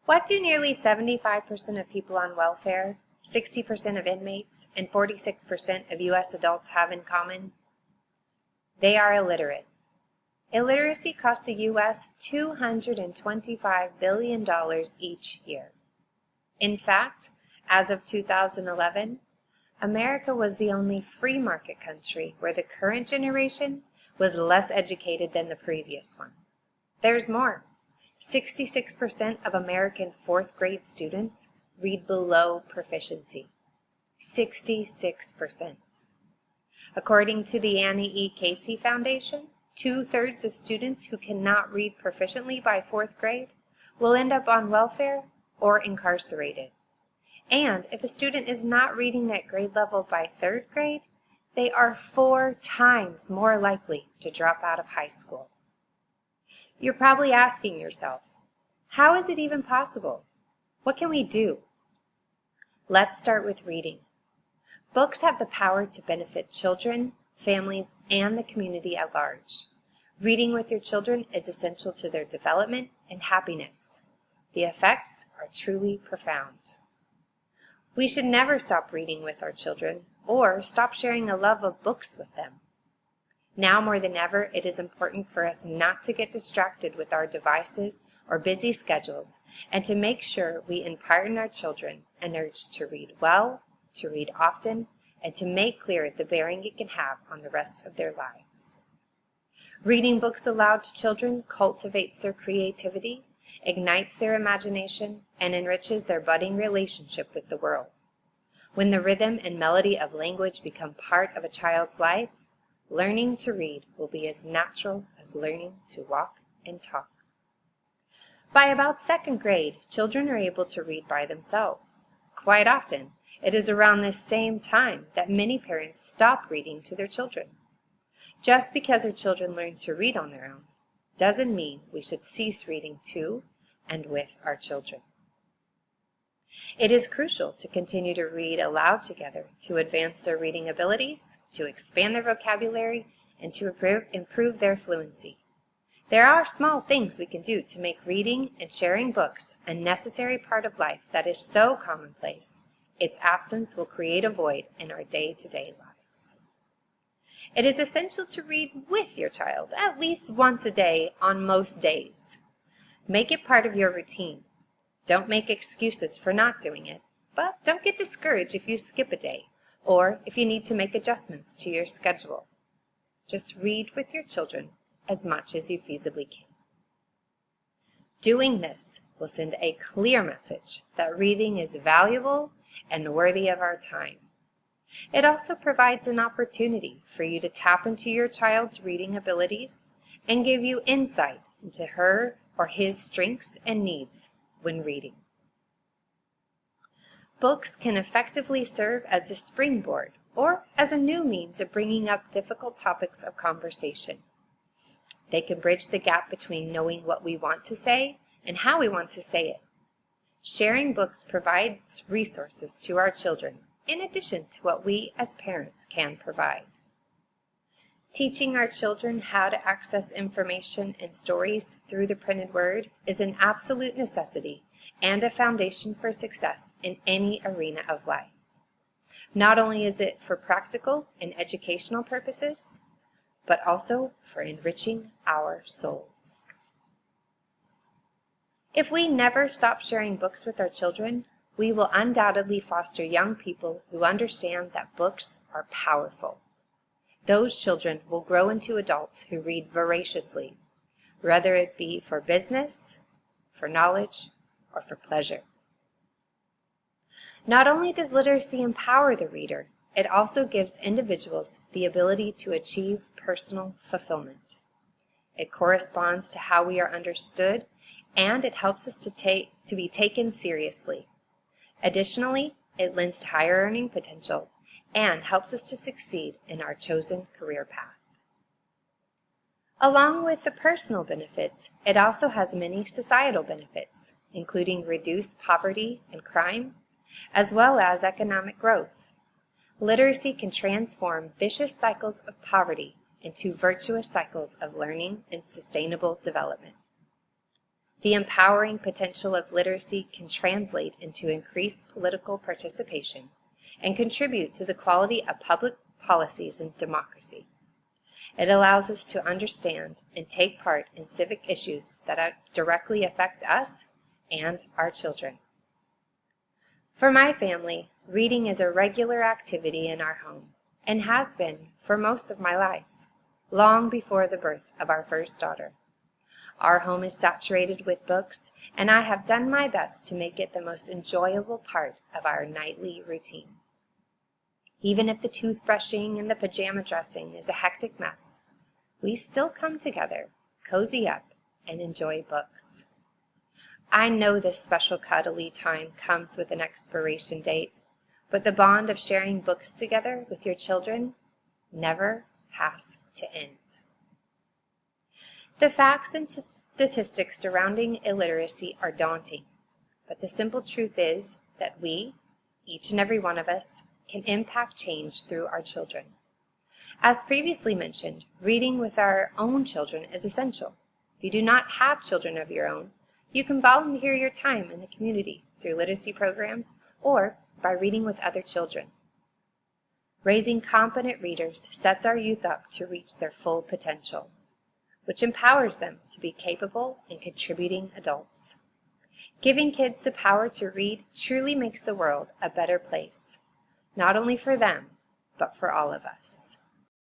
What do nearly 75% of people on welfare, 60% of inmates, and 46% of U.S. adults have in common? They are illiterate. Illiteracy costs the U.S. $225 billion each year. In fact, as of 2011, America was the only free market country where the current generation was less educated than the previous one. There's more. 66% of American fourth grade students read below proficiency. 66%. According to the Annie E. Casey Foundation, 2/3 of students who cannot read proficiently by fourth grade will end up on welfare or incarcerated. And if a student is not reading at grade level by third grade, they are 4 times more likely to drop out of high school. You're probably asking yourself, how is it even possible? What can we do? Let's start with reading. Books have the power to benefit children, families, and the community at large. Reading with your children is essential to their development and happiness. The effects are truly profound. We should never stop reading with our children or stop sharing a love of books with them. Now more than ever, it is important for us not to get distracted with our devices or busy schedules, and to make sure we impart in our children an urge to read well, to read often, and to make clear the bearing it can have on the rest of their lives. Reading books aloud to children cultivates their creativity, ignites their imagination, and enriches their budding relationship with the world. When the rhythm and melody of language become part of a child's life, learning to read will be as natural as learning to walk and talk. By about second grade, children are able to read by themselves. Quite often, it is around this same time that many parents stop reading to their children. Just because our children learn to read on their own doesn't mean we should cease reading to and with our children. It is crucial to continue to read aloud together to advance their reading abilities, to expand their vocabulary, and to improve their fluency. There are small things we can do to make reading and sharing books a necessary part of life that is so commonplace, its absence will create a void in our day-to-day lives. It is essential to read with your child at least once a day on most days. Make it part of your routine. Don't make excuses for not doing it, but don't get discouraged if you skip a day or if you need to make adjustments to your schedule. Just read with your children as much as you feasibly can. Doing this will send a clear message that reading is valuable and worthy of our time. It also provides an opportunity for you to tap into your child's reading abilities and give you insight into her or his strengths and needs when reading. Books can effectively serve as a springboard or as a new means of bringing up difficult topics of conversation. They can bridge the gap between knowing what we want to say and how we want to say it. Sharing books provides resources to our children in addition to what we as parents can provide. Teaching our children how to access information and stories through the printed word is an absolute necessity and a foundation for success in any arena of life. Not only is it for practical and educational purposes, but also for enriching our souls. If we never stop sharing books with our children, we will undoubtedly foster young people who understand that books are powerful. Those children will grow into adults who read voraciously, whether it be for business, for knowledge, or for pleasure. Not only does literacy empower the reader, it also gives individuals the ability to achieve personal fulfillment. It corresponds to how we are understood, and it helps us to be taken seriously. Additionally, it lends to higher earning potential and helps us to succeed in our chosen career path. Along with the personal benefits, it also has many societal benefits, including reduced poverty and crime, as well as economic growth. Literacy can transform vicious cycles of poverty into virtuous cycles of learning and sustainable development. The empowering potential of literacy can translate into increased political participation and contribute to the quality of public policies and democracy. It allows us to understand and take part in civic issues that directly affect us and our children. For my family, reading is a regular activity in our home and has been for most of my life, long before the birth of our first daughter. Our home is saturated with books, and I have done my best to make it the most enjoyable part of our nightly routine. Even if the toothbrushing and the pajama dressing is a hectic mess, we still come together, cozy up, and enjoy books. I know this special cuddly time comes with an expiration date, but the bond of sharing books together with your children never has to end. The facts and statistics surrounding illiteracy are daunting, but the simple truth is that we, each and every one of us, can impact change through our children. As previously mentioned, reading with our own children is essential. If you do not have children of your own, you can volunteer your time in the community through literacy programs or by reading with other children. Raising competent readers sets our youth up to reach their full potential, which empowers them to be capable and contributing adults. Giving kids the power to read truly makes the world a better place, not only for them, but for all of us.